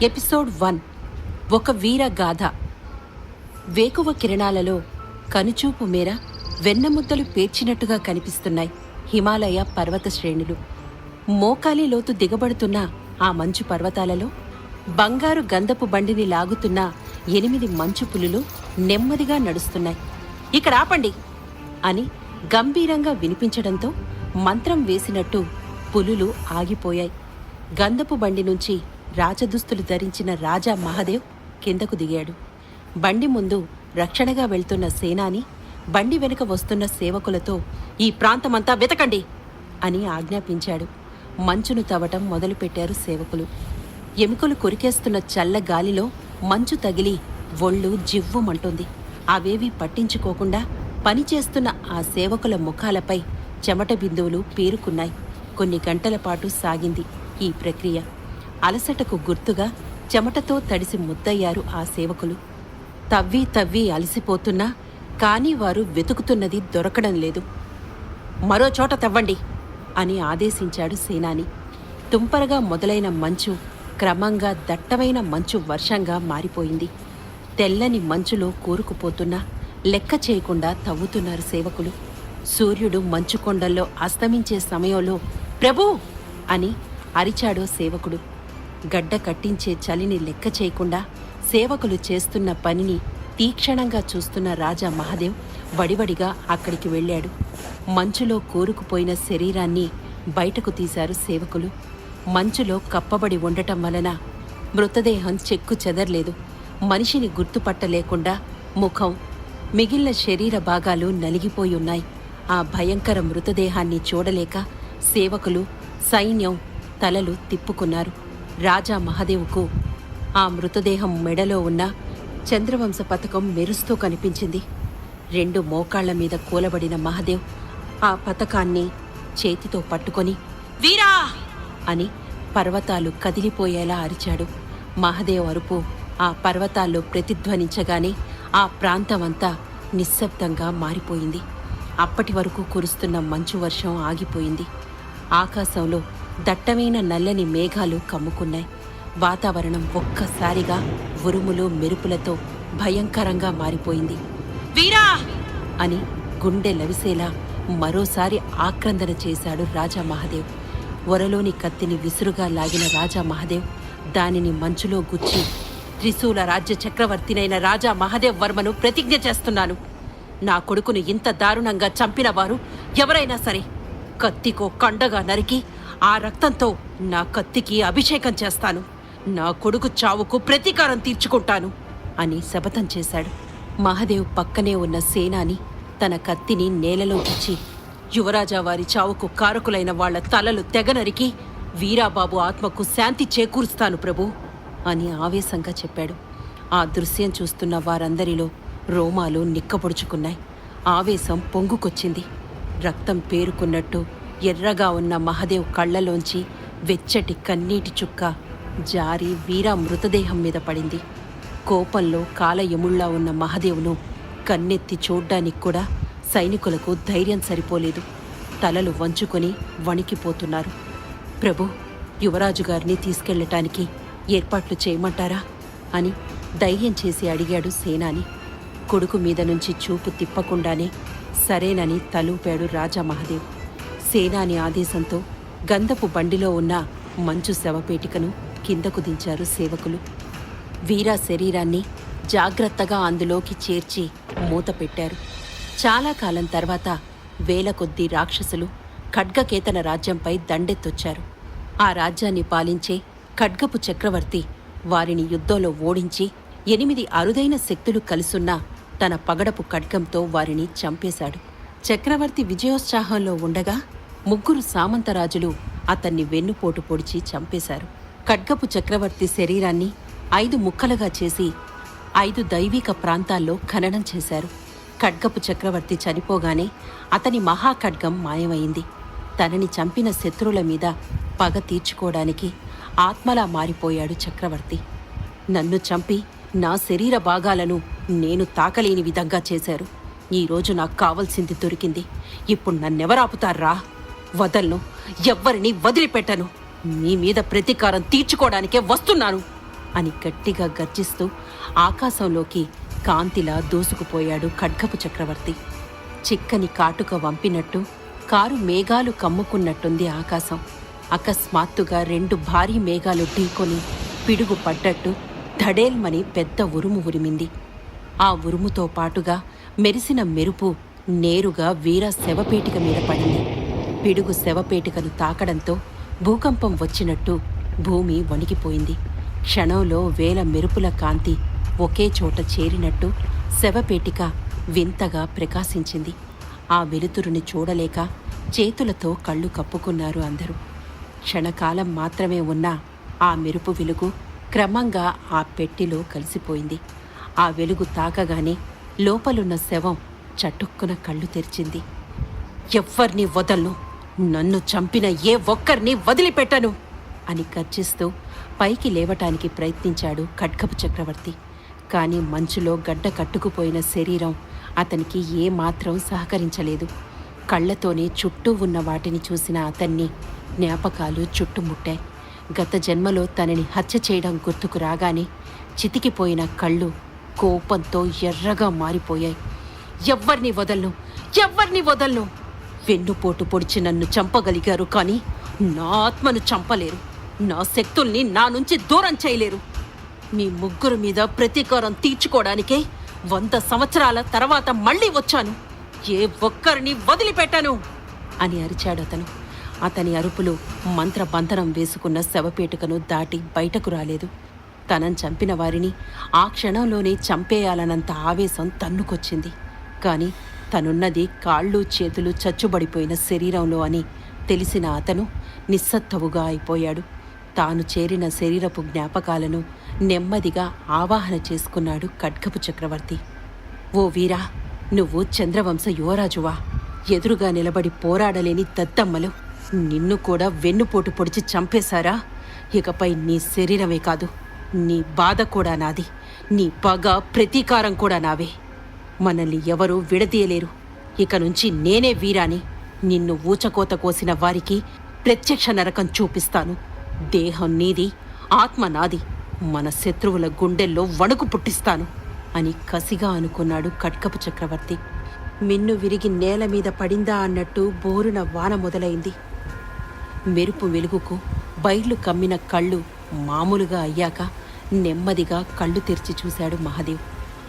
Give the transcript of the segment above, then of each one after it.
Episode 1 ఒక వీర గాథ. వేకువ కిరణాలలో కనుచూపు మేర వెన్నముద్దలు పేర్చినట్టుగా కనిపిస్తున్నాయి హిమాలయ పర్వత శ్రేణులు. మోకాలి లోతు దిగబడుతున్న ఆ మంచు పర్వతాలలో బంగారు గంధపు బండిని లాగుతున్న 8 మంచు పులులు నెమ్మదిగా నడుస్తున్నాయి. ఇక్కడ ఆపండి అని గంభీరంగా వినిపించడంతో మంత్రం వేసినట్టు పులులు ఆగిపోయాయి. గంధపు బండి నుంచి రాజదుస్తులు ధరించిన రాజా మహదేవ్ కిందకు దిగాడు. బండి ముందు రక్షణగా వెళ్తున్న సేనాని బండి వెనుక వస్తున్న సేవకులతో ఈ ప్రాంతమంతా వెతకండి అని ఆజ్ఞాపించాడు. మంచును తవ్వటం మొదలుపెట్టారు సేవకులు. ఎముకలు కొరికేస్తున్న చల్ల గాలిలో మంచు తగిలి ఒళ్ళు జివ్వుమంటుంది. అవేవీ పట్టించుకోకుండా పనిచేస్తున్న ఆ సేవకుల ముఖాలపై చెమట బిందువులు పేరుకున్నాయి. కొన్ని గంటల పాటు సాగింది ఈ ప్రక్రియ. అలసటకు గుర్తుగా చెమటతో తడిసి ముద్దయ్యారు ఆ సేవకులు. తవ్వి అలసిపోతున్నా కానీ వారు వెతుకుతున్నది దొరకడం లేదు. మరో చోట తవ్వండి అని ఆదేశించాడు సేనాని. తుంపరగా మొదలైన మంచు క్రమంగా దట్టమైన మంచు వర్షంగా మారిపోయింది. తెల్లని మంచులో కూరుకుపోతున్నా లెక్క చేయకుండా తవ్వుతున్నారు సేవకులు. సూర్యుడు మంచు కొండల్లో అస్తమించే సమయంలో ప్రభూ అని అరిచాడో సేవకుడు. గడ్డ కట్టించే చలిని లెక్క చేయకుండా సేవకులు చేస్తున్న పనిని తీక్షణంగా చూస్తున్న రాజా మహదేవ్ వడివడిగా అక్కడికి వెళ్ళాడు. మంచులో కూరుకుపోయిన శరీరాన్ని బయటకు తీశారు సేవకులు. మంచులో కప్పబడి ఉండటం వలన మృతదేహం చెక్కు చెదర్లేదు. మనిషిని గుర్తుపట్టలేకుండా ముఖం, మిగిలిన శరీర భాగాలు నలిగిపోయి ఉన్నాయి. ఆ భయంకర మృతదేహాన్ని చూడలేక సేవకులు, సైన్యం తలలు తిప్పుకున్నారు. రాజా మహదేవుకు ఆ మృతదేహం మెడలో ఉన్న చంద్రవంశ పతకం మెరుస్తూ కనిపించింది. 2 మోకాళ్ల మీద కూలబడిన మహదేవ్ ఆ పతకాన్ని చేతితో పట్టుకొని వీరా అని పర్వతాలు కదిలిపోయేలా అరిచాడు. మహదేవ్ అరుపు ఆ పర్వతాల్లో ప్రతిధ్వనించగానే ఆ ప్రాంతమంతా నిశ్శబ్దంగా మారిపోయింది. అప్పటి వరకు కురుస్తున్న మంచు వర్షం ఆగిపోయింది. ఆకాశంలో దట్టమైన నల్లని మేఘాలు కమ్ముకున్నాయి. వాతావరణం ఒక్కసారిగా ఉరుములు మెరుపులతో భయంకరంగా మారిపోయింది. వీరా అని గుండె లవిసేలా మరోసారి ఆక్రందన చేశాడు రాజా మహదేవ్. ఒరలోని కత్తిని విసురుగా లాగిన రాజా మహదేవ్ దానిని మంచులో గుచ్చి, త్రిశూల రాజ్య చక్రవర్తినైన రాజా మహదేవ్ వర్మను ప్రతిజ్ఞ చేస్తున్నాను. నా కొడుకును ఇంత దారుణంగా చంపిన వారు ఎవరైనా సరే కత్తికో కండగా నరికి ఆ రక్తంతో నా కత్తికి అభిషేకం చేస్తాను. నా కొడుకు చావుకు ప్రతీకారం తీర్చుకుంటాను అని శపథం చేశాడు. మహదేవ్ పక్కనే ఉన్న సేనాని తన కత్తిని నేలలో గుచ్చి, యువరాజా వారి చావుకు కారకులైన వాళ్ల తలలు తెగనరికి వీరాబాబు ఆత్మకు శాంతి చేకూరుస్తాను ప్రభు అని ఆవేశంగా చెప్పాడు. ఆ దృశ్యం చూస్తున్న వారందరిలో రోమాలు నిక్కపొడుచుకున్నాయి. ఆవేశం పొంగుకొచ్చింది. రక్తం పేరుకున్నట్టు ఎర్రగా ఉన్న మహదేవ్ కళ్లలోంచి వెచ్చటి కన్నీటి చుక్క జారి వీరా మృతదేహం మీద పడింది. కోపంలో కాలయముళ్లా ఉన్న మహదేవ్ను కన్నెత్తి చూడ్డానికి కూడా సైనికులకు ధైర్యం సరిపోలేదు. తలలు వంచుకొని వణికిపోతున్నారు. ప్రభు, యువరాజు గారిని తీసుకెళ్లటానికి ఏర్పాట్లు చేయమంటారా అని ధైర్యం చేసి అడిగాడు సేనాని. కొడుకు మీద నుంచి చూపు తిప్పకుండానే సరేనని తలూపాడు రాజా మహదేవ్. సేనాని ఆదేశంతో గంధపు బండిలో ఉన్న మంచు శవపేటికను కిందకు దించారు సేవకులు. వీరా శరీరాన్ని జాగ్రత్తగా అందులోకి చేర్చి మూత పెట్టారు. చాలా కాలం తర్వాత వేల కొద్దీ రాక్షసులు ఖడ్గకేతన రాజ్యంపై దండెత్తొచ్చారు. ఆ రాజ్యాన్ని పాలించే ఖడ్గపు చక్రవర్తి వారిని యుద్ధంలో ఓడించి 8 అరుదైన శక్తులు కలిసున్న తన పగడపు ఖడ్గంతో వారిని చంపేశాడు. చక్రవర్తి విజయోత్సాహంలో ఉండగా 3 సామంతరాజులు అతన్ని వెన్నుపోటు పొడిచి చంపేశారు. ఖడ్గపు చక్రవర్తి శరీరాన్ని 5 ముక్కలుగా చేసి 5 దైవిక ప్రాంతాల్లో ఖననం చేశారు. ఖడ్గపు చక్రవర్తి చనిపోగానే అతని మహాఖడ్గం మాయమైంది. తనని చంపిన శత్రువుల మీద పగ తీర్చుకోవడానికి ఆత్మలా మారిపోయాడు చక్రవర్తి. నన్ను చంపి నా శరీర భాగాలను నేను తాకలేని విధంగా చేశారు. ఈరోజు నాకు కావలసింది దొరికింది. ఇప్పుడు నన్నెవరాపుతారా? వదలను, ఎవ్వరిని వదిలిపెట్టను. మీ మీద ప్రతీకారం తీర్చుకోవడానికే వస్తున్నాను అని గట్టిగా గర్జిస్తూ ఆకాశంలోకి కాంతిలా దూసుకుపోయాడు ఖడ్గపు చక్రవర్తి. చిక్కని కాటుక వంపినట్టు కారు మేఘాలు కమ్ముకున్నట్టుంది ఆకాశం. అకస్మాత్తుగా 2 భారీ మేఘాలు ఢీకొని పిడుగు పడ్డట్టు ధడేల్మని పెద్ద ఉరుము ఉరిమింది. ఆ ఉరుముతో పాటుగా మెరిసిన మెరుపు నేరుగా వీర శవపేటిక మీద పడింది. పిడుగు శవపేటికను తాకడంతో భూకంపం వచ్చినట్టు భూమి వణికిపోయింది. క్షణంలో వేల మెరుపుల కాంతి ఒకే చోట చేరినట్టు శవపేటిక వింతగా ప్రకాశించింది. ఆ వెలుతురుని చూడలేక చేతులతో కళ్ళు కప్పుకున్నారు అందరూ. క్షణకాలం మాత్రమే ఉన్న ఆ మెరుపు వెలుగు క్రమంగా ఆ పెట్టెలో కలిసిపోయింది. ఆ వెలుగు తాకగానే లోపలున్న శవం చటుక్కున కళ్ళు తెరిచింది. ఎవ్వర్నీ వదలను, నన్ను చంపిన ఏ ఒక్కరిని వదిలిపెట్టను అని గర్జిస్తూ పైకి లేవటానికి ప్రయత్నించాడు ఖడ్గపు చక్రవర్తి. కానీ మంచులో గడ్డ కట్టుకుపోయిన శరీరం అతనికి ఏమాత్రం సహకరించలేదు. కళ్లతోనే చుట్టూ ఉన్న వాటిని చూసిన అతన్ని జ్ఞాపకాలు చుట్టుముట్టాయి. గత జన్మలో తనని హత్య చేయడం గుర్తుకు రాగానే చితికిపోయిన కళ్ళు కోపంతో ఎర్రగా మారిపోయాయి. ఎవ్వర్ని వదలను, వెన్నుపోటు పొడిచి నన్ను చంపగలిగారు, కానీ నా ఆత్మను చంపలేరు. నా శక్తుల్ని నా నుంచి దూరం చేయలేరు. మీ ముగ్గురు మీద ప్రతీకారం తీర్చుకోవడానికే 100 సంవత్సరాల తర్వాత మళ్ళీ వచ్చాను. ఏ ఒక్కరిని వదిలిపెట్టాను అని అరిచాడు అతను. అతని అరుపులు మంత్రబంధనం వేసుకున్న శవపేటికను దాటి బయటకు రాలేదు. తనను చంపిన వారిని ఆ క్షణంలోనే చంపేయాలన్నంత ఆవేశం తన్నుకొచ్చింది. కాని తనున్నది కాళ్ళు చేతులు చచ్చుబడిపోయిన శరీరంలో అని తెలిసిన అతను నిస్సత్తువుగా అయిపోయాడు. తాను చేరిన శరీరపు జ్ఞాపకాలను నెమ్మదిగా ఆవాహన చేసుకున్నాడు ఖడ్గపు చక్రవర్తి. ఓ వీరా, నువ్వు చంద్రవంశ యువరాజువా? ఎదురుగా నిలబడి పోరాడలేని దద్దమ్మలు నిన్ను కూడా వెన్నుపోటు పొడిచి చంపేశారా? ఇకపై నీ శరీరమే కాదు, నీ బాధ కూడా నాది, నీ పగ ప్రతీకారం కూడా నావే. మనల్ని ఎవరూ విడదీయలేరు. ఇక నుంచి నేనే వీరాని. నిన్ను ఊచకోత కోసిన వారికి ప్రత్యక్ష నరకం చూపిస్తాను. దేహం నీది, ఆత్మ నాది. మన శత్రువుల గుండెల్లో వణుకు పుట్టిస్తాను అని కసిగా అనుకున్నాడు ఖడ్గపు చక్రవర్తి. మిన్ను విరిగి నేల మీద పడిందా అన్నట్టు బోరున వాన మొదలైంది. మెరుపు వెలుగుకు బైర్లు కమ్మిన కళ్ళు మామూలుగా అయ్యాక నెమ్మదిగా కళ్ళు తెరిచి చూశాడు మహాదేవ్.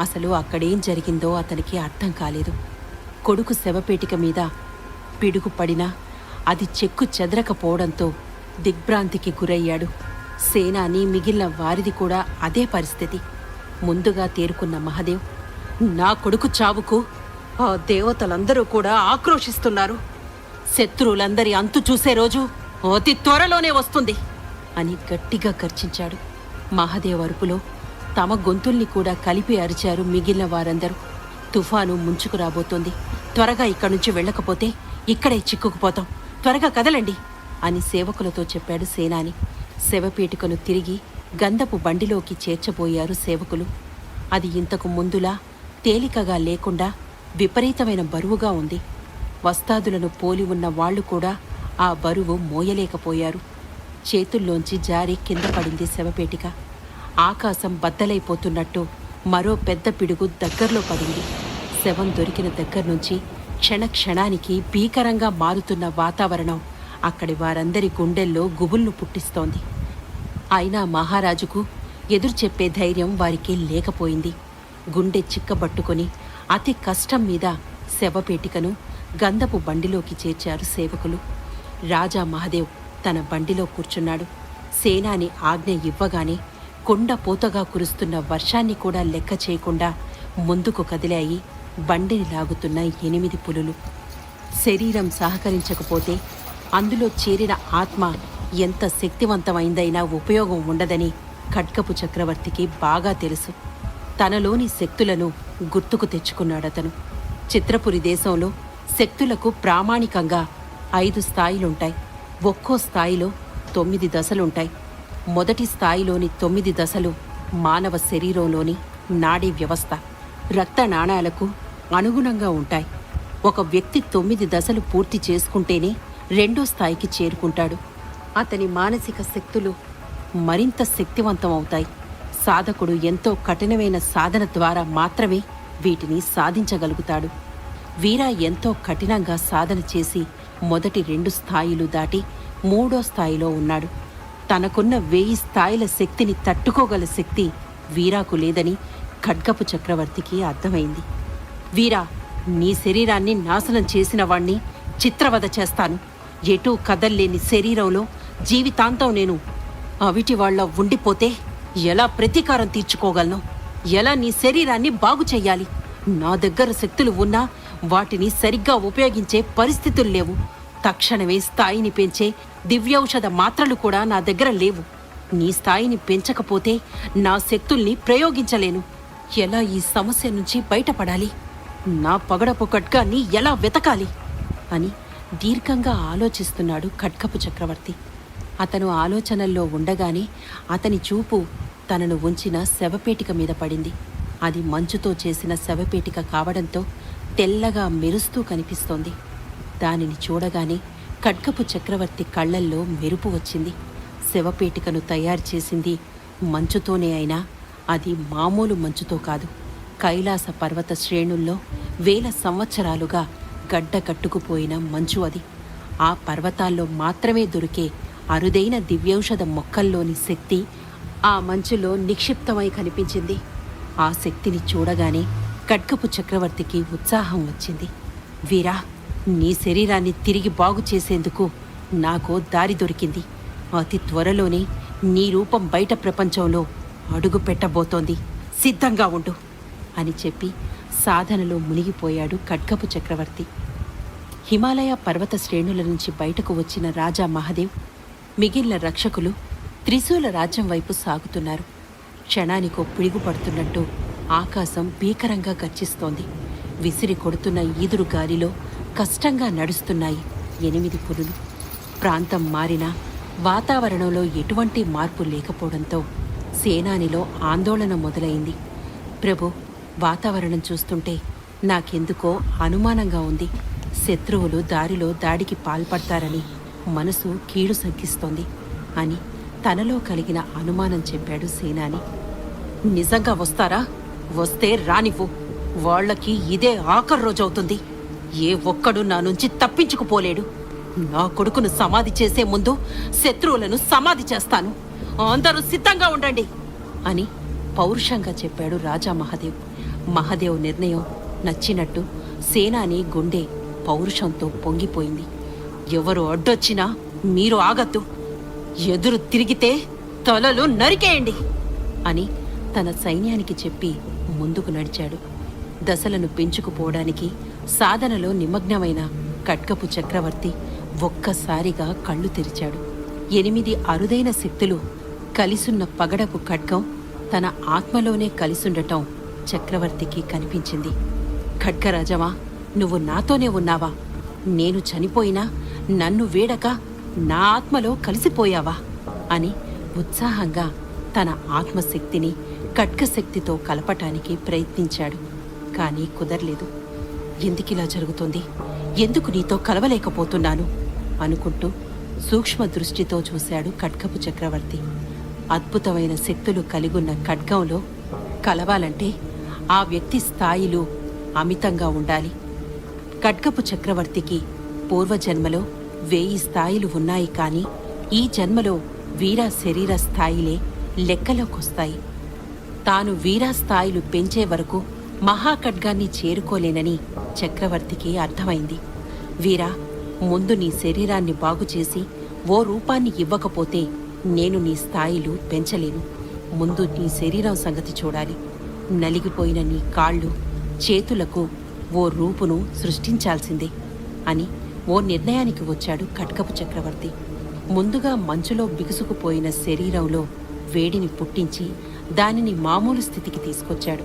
అసలు అక్కడేం జరిగిందో అతనికి అర్థం కాలేదు. కొడుకు శవపేటిక మీద పిడుగు పడినా అది చెక్కు చెదరకపోవడంతో దిగ్భ్రాంతికి గురయ్యాడు. సేనాని మిగిలిన వారిది కూడా అదే పరిస్థితి. ముందుగా తేరుకున్న మహాదేవ్, నా కొడుకు చావుకు ఆ దేవతలందరూ కూడా ఆక్రోశిస్తున్నారు. శత్రువులందరి అంతు చూసే రోజు అతి త్వరలోనే వస్తుంది అని గట్టిగా గర్జించాడు. మహాదేవ్ అరుపులో తమ గొంతుల్ని కూడా కలిపి అరిచారు మిగిలిన వారందరూ. తుఫాను ముంచుకు రాబోతోంది. త్వరగా ఇక్కడి నుంచి వెళ్ళకపోతే ఇక్కడే చిక్కుకుపోతాం. త్వరగా కదలండి అని సేవకులతో చెప్పాడు సేనాని. శవపేటికను తిరిగి గంధపు బండిలోకి చేర్చబోయారు సేవకులు. అది ఇంతకు ముందులా తేలికగా లేకుండా విపరీతమైన బరువుగా ఉంది. వస్తాదులను పోలి ఉన్న వాళ్లు కూడా ఆ బరువు మోయలేకపోయారు. చేతుల్లోంచి జారి కింద పడింది శవపేటిక. ఆకాశం బద్దలైపోతున్నట్టు మరో పెద్ద పిడుగు దగ్గరలో పడింది. శవం దొరికిన దగ్గర్నుంచి క్షణక్షణానికి భీకరంగా మారుతున్న వాతావరణం అక్కడి వారందరి గుండెల్లో గుబుల్ను పుట్టిస్తోంది. అయినా మహారాజుకు ఎదురు చెప్పే ధైర్యం వారికి లేకపోయింది. గుండె చిక్కబట్టుకొని అతి కష్టం మీద శవపేటికను గంధపు బండిలోకి చేర్చారు సేవకులు. రాజా మహాదేవ్ తన బండిలో కూర్చున్నాడు. సేనాని ఆజ్ఞ ఇవ్వగానే కొండపోతగా కురుస్తున్న వర్షాన్ని కూడా లెక్క చేయకుండా ముందుకు కదిలాయి బండిని లాగుతున్న 8 పులులు. శరీరం సహకరించకపోతే అందులో చేరిన ఆత్మ ఎంత శక్తివంతమైందైనా ఉపయోగం ఉండదని ఖడ్గపు చక్రవర్తికి బాగా తెలుసు. తనలోని శక్తులను గుర్తుకు తెచ్చుకున్నాడతను. చిత్రపురి దేశంలో శక్తులకు ప్రామాణికంగా 5 స్థాయిలుంటాయి. ఒక్కో స్థాయిలో 9 దశలుంటాయి. మొదటి స్థాయిలోని 9 దశలు మానవ శరీరంలోని నాడీ వ్యవస్థ, రక్త నాణాలకు అనుగుణంగా ఉంటాయి. ఒక వ్యక్తి 9 దశలు పూర్తి చేసుకుంటేనే 2వ స్థాయికి చేరుకుంటాడు. అతని మానసిక శక్తులు మరింత శక్తివంతం అవుతాయి. సాధకుడు ఎంతో కఠినమైన సాధన ద్వారా మాత్రమే వీటిని సాధించగలుగుతాడు. వీర ఎంతో కఠినంగా సాధన చేసి మొదటి 2 స్థాయిలు దాటి 3వ స్థాయిలో ఉన్నాడు. తనకున్న 1000 స్థాయిల శక్తిని తట్టుకోగల శక్తి వీరాకు లేదని ఖడ్గపు చక్రవర్తికి అర్థమైంది. వీరా, నీ శరీరాన్ని నాశనం చేసిన వాణ్ణి చిత్రవధ చేస్తాను. ఎటూ కదల్లేని శరీరంలో జీవితాంతం నేను అవిటి వాళ్ళ ఉండిపోతే ఎలా ప్రతీకారం తీర్చుకోగలను? ఎలా నీ శరీరాన్ని బాగు చెయ్యాలి? నా దగ్గర శక్తులు ఉన్నా వాటిని సరిగ్గా ఉపయోగించే పరిస్థితులు లేవు. తక్షణమే స్థాయిని పెంచే దివ్యౌషధ మాత్రలు కూడా నా దగ్గర లేవు. నీ స్థాయిని పెంచకపోతే నా శక్తుల్ని ప్రయోగించలేను. ఎలా ఈ సమస్య నుంచి బయటపడాలి? నా పగడపు ఖడ్గాన్ని ఎలా వెతకాలి అని దీర్ఘంగా ఆలోచిస్తున్నాడు ఖడ్గపు చక్రవర్తి. అతను ఆలోచనల్లో ఉండగానే అతని చూపు తనను ఉంచిన శవపేటిక మీద పడింది. అది మంచుతో చేసిన శవపేటిక కావడంతో తెల్లగా మెరుస్తూ కనిపిస్తోంది. దానిని చూడగానే ఖడ్గపు చక్రవర్తి కళ్ళల్లో మెరుపు వచ్చింది. శవపేటికను తయారు చేసింది మంచుతోనే అయినా అది మామూలు మంచుతో కాదు. కైలాస పర్వత శ్రేణుల్లో 1000 సంవత్సరాలుగా గడ్డ కట్టుకుపోయిన మంచు అది. ఆ పర్వతాల్లో మాత్రమే దొరికే అరుదైన దివ్యౌషధ మొక్కల్లోని శక్తి ఆ మంచులో నిక్షిప్తమై కనిపించింది. ఆ శక్తిని చూడగానే ఖడ్గపు చక్రవర్తికి ఉత్సాహం వచ్చింది. వీరా, నీ శరీరాన్ని తిరిగి బాగు చేసేందుకు నాకు దారి దొరికింది. అతి త్వరలోనే నీ రూపం బయట ప్రపంచంలో అడుగు పెట్టబోతోంది. సిద్ధంగా ఉండు అని చెప్పి సాధనలో మునిగిపోయాడు ఖడ్గపు చక్రవర్తి. హిమాలయ పర్వత శ్రేణుల నుంచి బయటకు వచ్చిన రాజా మహాదేవ్, మిగిలిన రక్షకులు త్రిశూల రాజ్యం వైపు సాగుతున్నారు. క్షణానికో పిడుగు పడుతున్నట్టు ఆకాశం భీకరంగా గర్జిస్తోంది. విసిరి కొడుతున్న ఈదురు గాలిలో కష్టంగా నడుస్తున్నాయి 8 పులులు. ప్రాంతం మారినా వాతావరణంలో ఎటువంటి మార్పు లేకపోవడంతో సేనానిలో ఆందోళన మొదలైంది. ప్రభు, వాతావరణం చూస్తుంటే నాకెందుకో అనుమానంగా ఉంది. శత్రువులు దారిలో దాడికి పాల్పడతారని మనసు కీడు శంకిస్తోంది అని తనలో కలిగిన అనుమానం చెప్పాడు సేనాని. నిజంగా వస్తారా? వస్తే రానివ్వు. వాళ్లకి ఇదే ఆఖరి రోజవుతుంది. ఏ ఒక్కడు నా నుంచి తప్పించుకుపోలేడు. నా కొడుకును సమాధి చేసే ముందు శత్రువులను సమాధి చేస్తాను. అందరూ సిద్ధంగా ఉండండి అని పౌరుషంగా చెప్పాడు రాజా మహాదేవ్. మహాదేవ్ నిర్ణయం నచ్చినట్టు సేనాని గుండె పౌరుషంతో పొంగిపోయింది. ఎవరు అడ్డొచ్చినా మీరు ఆగద్దు. ఎదురు తిరిగితే తలలు నరికేయండి అని తన సైన్యానికి చెప్పి ముందుకు నడిచాడు. దశలను పెంచుకుపోవడానికి సాధనలో నిమగ్నమైన ఖడ్గపు చక్రవర్తి ఒక్కసారిగా కళ్ళు తెరిచాడు. 8 అరుదైన శక్తులు కలిసున్న పగడపు ఖడ్గం తన ఆత్మలోనే కలిసుండటం చక్రవర్తికి కనిపించింది. ఖడ్గరాజమా, నువ్వు నాతోనే ఉన్నావా? నేను చనిపోయినా నన్ను వీడక నా ఆత్మలో కలిసిపోయావా అని ఉత్సాహంగా తన ఆత్మశక్తిని ఖడ్గశక్తితో కలపటానికి ప్రయత్నించాడు. కానీ కుదరలేదు. ఎందుకిలా జరుగుతుంది? ఎందుకు నీతో కలవలేకపోతున్నాను అనుకుంటూ సూక్ష్మ దృష్టితో చూశాడు ఖడ్గపు చక్రవర్తి. అద్భుతమైన శక్తులు కలిగున్న ఖడ్గంలో కలవాలంటే ఆ వ్యక్తి స్థాయిలు అమితంగా ఉండాలి. ఖడ్గపు చక్రవర్తికి పూర్వజన్మలో 1000 స్థాయిలు ఉన్నాయి. కానీ ఈ జన్మలో వీరా శరీర స్థాయిలే లెక్కలోకొస్తాయి. తాను వీరా స్థాయిలు పెంచే వరకు మహాఖడ్గాన్ని చేరుకోలేనని చక్రవర్తికి అర్థమైంది. వీరా, ముందు నీ శరీరాన్ని బాగుచేసి ఓ రూపాన్ని ఇవ్వకపోతే నేను నీ స్థాయిలు పెంచలేను. ముందు నీ శరీరం సంగతి చూడాలి. నలిగిపోయిన నీ కాళ్ళు చేతులకు ఓ రూపును సృష్టించాల్సిందే అని ఓ నిర్ణయానికి వచ్చాడు ఖడ్గపు చక్రవర్తి. ముందుగా మంచులో బిగుసుకుపోయిన శరీరంలో వేడిని పుట్టించి దానిని మామూలు స్థితికి తీసుకొచ్చాడు.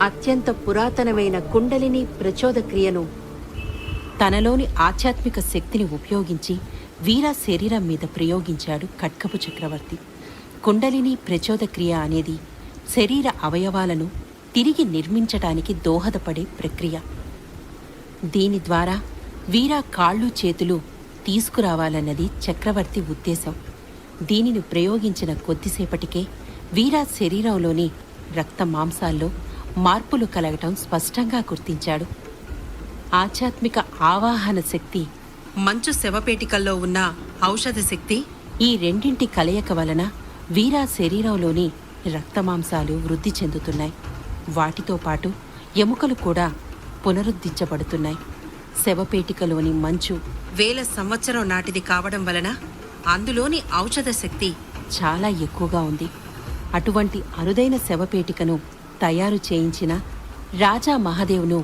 అత్యంత పురాతనమైన కుండలిని ప్రచోదక్రియను తనలోని ఆధ్యాత్మిక శక్తిని ఉపయోగించి వీరా శరీరం మీద ప్రయోగించాడు ఖడ్గపు చక్రవర్తి. కుండలిని ప్రచోదక్రియ అనేది శరీర అవయవాలను తిరిగి నిర్మించటానికి దోహదపడే ప్రక్రియ. దీని ద్వారా వీరా కాళ్ళు చేతులు తీసుకురావాలన్నది చక్రవర్తి ఉద్దేశం. దీనిని ప్రయోగించిన కొద్దిసేపటికే వీరా శరీరంలోని రక్త మాంసాల్లో మార్పులు కలగటం స్పష్టంగా గుర్తించాడు. ఆధ్యాత్మిక ఆవాహన శక్తి, మంచు శవపేటికల్లో ఉన్న ఔషధ శక్తి, ఈ రెండింటి కలయిక వలన వీరా శరీరంలోని రక్తమాంసాలు వృద్ధి చెందుతున్నాయి. వాటితో పాటు ఎముకలు కూడా పునరుద్ధరించబడుతున్నాయి. శవపేటికలోని మంచు వేల సంవత్సరం నాటిది కావడం వలన అందులోని ఔషధ శక్తి చాలా ఎక్కువగా ఉంది. అటువంటి అరుదైన శవపేటికను తయారు చేయించిన రాజా మహాదేవ్ను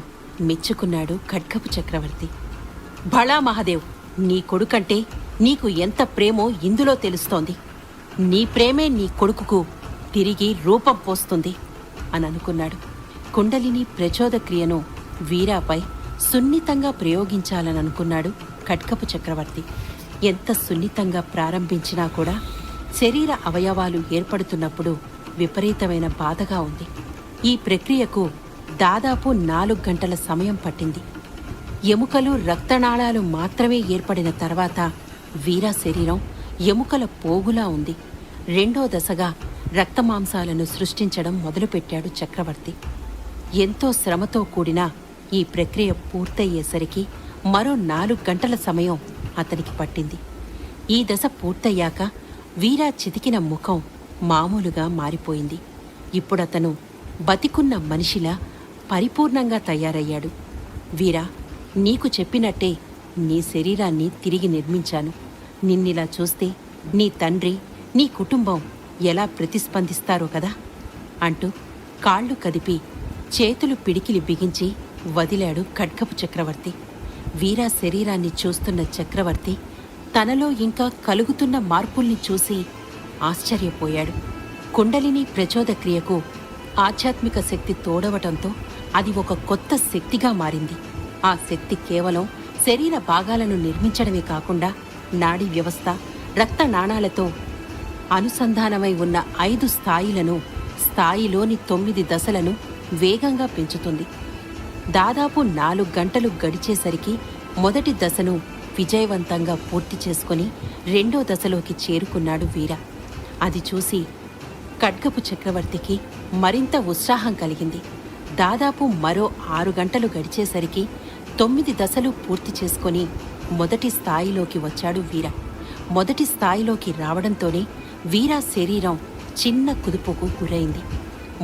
మెచ్చుకున్నాడు ఖడ్గపు చక్రవర్తి. భళా మహాదేవ్, నీ కొడుకంటే నీకు ఎంత ప్రేమో ఇందులో తెలుస్తోంది. నీ ప్రేమే నీ కొడుకుకు తిరిగి రూపం పోస్తుంది అని అనుకున్నాడు. కుండలిని ప్రచోదక్రియను వీరాపై సున్నితంగా ప్రయోగించాలననుకున్నాడు ఖడ్గపు చక్రవర్తి. ఎంత సున్నితంగా ప్రారంభించినా కూడా శరీర అవయవాలు ఏర్పడుతున్నప్పుడు విపరీతమైన బాధగా ఉంది. ఈ ప్రక్రియకు దాదాపు 4 గంటల సమయం పట్టింది. ఎముకలు రక్తనాళాలు మాత్రమే ఏర్పడిన తర్వాత వీరా శరీరం ఎముకల పోగులా ఉంది. 2వ దశగా రక్తమాంసాలను సృష్టించడం మొదలుపెట్టాడు చక్రవర్తి. ఎంతో శ్రమతో కూడిన ఈ ప్రక్రియ పూర్తయ్యేసరికి మరో 4 గంటల సమయం అతనికి పట్టింది. ఈ దశ పూర్తయ్యాక వీరా చితికిన ముఖం మామూలుగా మారిపోయింది. ఇప్పుడతను బతికున్న మనిషిలా పరిపూర్ణంగా తయారయ్యాడు. వీరా, నీకు చెప్పినట్టే నీ శరీరాన్ని తిరిగి నిర్మించాను. నిన్నిలా చూస్తే నీ తండ్రి, నీ కుటుంబం ఎలా ప్రతిస్పందిస్తారో కదా అంటూ కాళ్ళు కదిపి చేతులు పిడికిలి బిగించి వదిలాడు ఖడ్గపు చక్రవర్తి. వీరా శరీరాన్ని చూస్తున్న చక్రవర్తి తనలో ఇంకా కలుగుతున్న మార్పుల్ని చూసి ఆశ్చర్యపోయాడు. కుండలిని ప్రచోదక్రియకు ఆధ్యాత్మిక శక్తి తోడవటంతో అది ఒక కొత్త శక్తిగా మారింది. ఆ శక్తి కేవలం శరీర భాగాలను నిర్మించడమే కాకుండా నాడీ వ్యవస్థ, రక్త నాళాలతో అనుసంధానమై ఉన్న 5 స్థాయిలను, స్థాయిలోని 9 దశలను వేగంగా పెంచుతుంది. దాదాపు 4 గంటలు గడిచేసరికి మొదటి దశను విజయవంతంగా పూర్తి చేసుకుని 2వ దశలోకి చేరుకున్నాడు వీర. అది చూసి ఖడ్గపు చక్రవర్తికి మరింత ఉత్సాహం కలిగింది. దాదాపు మరో 6 గంటలు గడిచేసరికి 9 దశలు పూర్తి చేసుకొని మొదటి స్థాయిలోకి వచ్చాడు వీర. మొదటి స్థాయిలోకి రావడంతోనే వీరా శరీరం చిన్న కుదుపుకు గురైంది.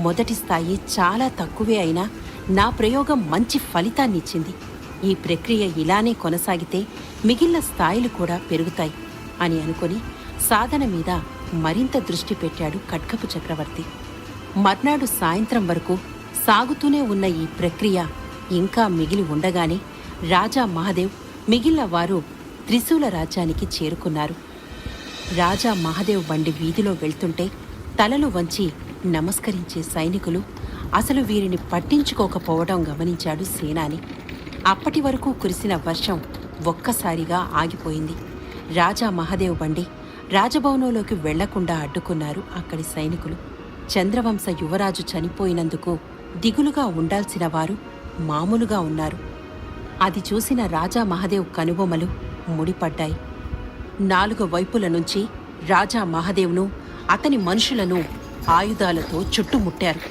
మొదటి స్థాయి చాలా తక్కువే అయినా నా ప్రయోగం మంచి ఫలితాన్నిచ్చింది. ఈ ప్రక్రియ ఇలానే కొనసాగితే మిగిలిన స్థాయిలు కూడా పెరుగుతాయి అని అనుకుని సాధన మీద మరింత దృష్టి పెట్టాడు ఖడ్గపు చక్రవర్తి. మర్నాడు సాయంత్రం వరకు సాగుతూనే ఉన్న ఈ ప్రక్రియ ఇంకా మిగిలి ఉండగానే రాజా మహాదేవ్ మిగిలిన వారు త్రిశూల రాజ్యానికి చేరుకున్నారు. రాజా మహాదేవ్ బండి వీధిలో వెళ్తుంటే తలలు వంచి నమస్కరించే సైనికులు అసలు వీరిని పట్టించుకోకపోవడం గమనించాడు సేనాని. అప్పటి వరకు కురిసిన వర్షం ఒక్కసారిగా ఆగిపోయింది. రాజా మహాదేవ్ బండి రాజభవనంలోకి వెళ్లకుండా అడ్డుకున్నారు అక్కడి సైనికులు. చంద్రవంశ యువరాజు చనిపోయినందుకు దిగులుగా ఉండాల్సిన వారు మామూలుగా ఉన్నారు. అది చూసిన రాజా మహాదేవ్ కనుబొమలు ముడిపడ్డాయి. 4 వైపుల నుంచి రాజా మహాదేవ్ను, అతని మనుషులను ఆయుధాలతో చుట్టుముట్టారు.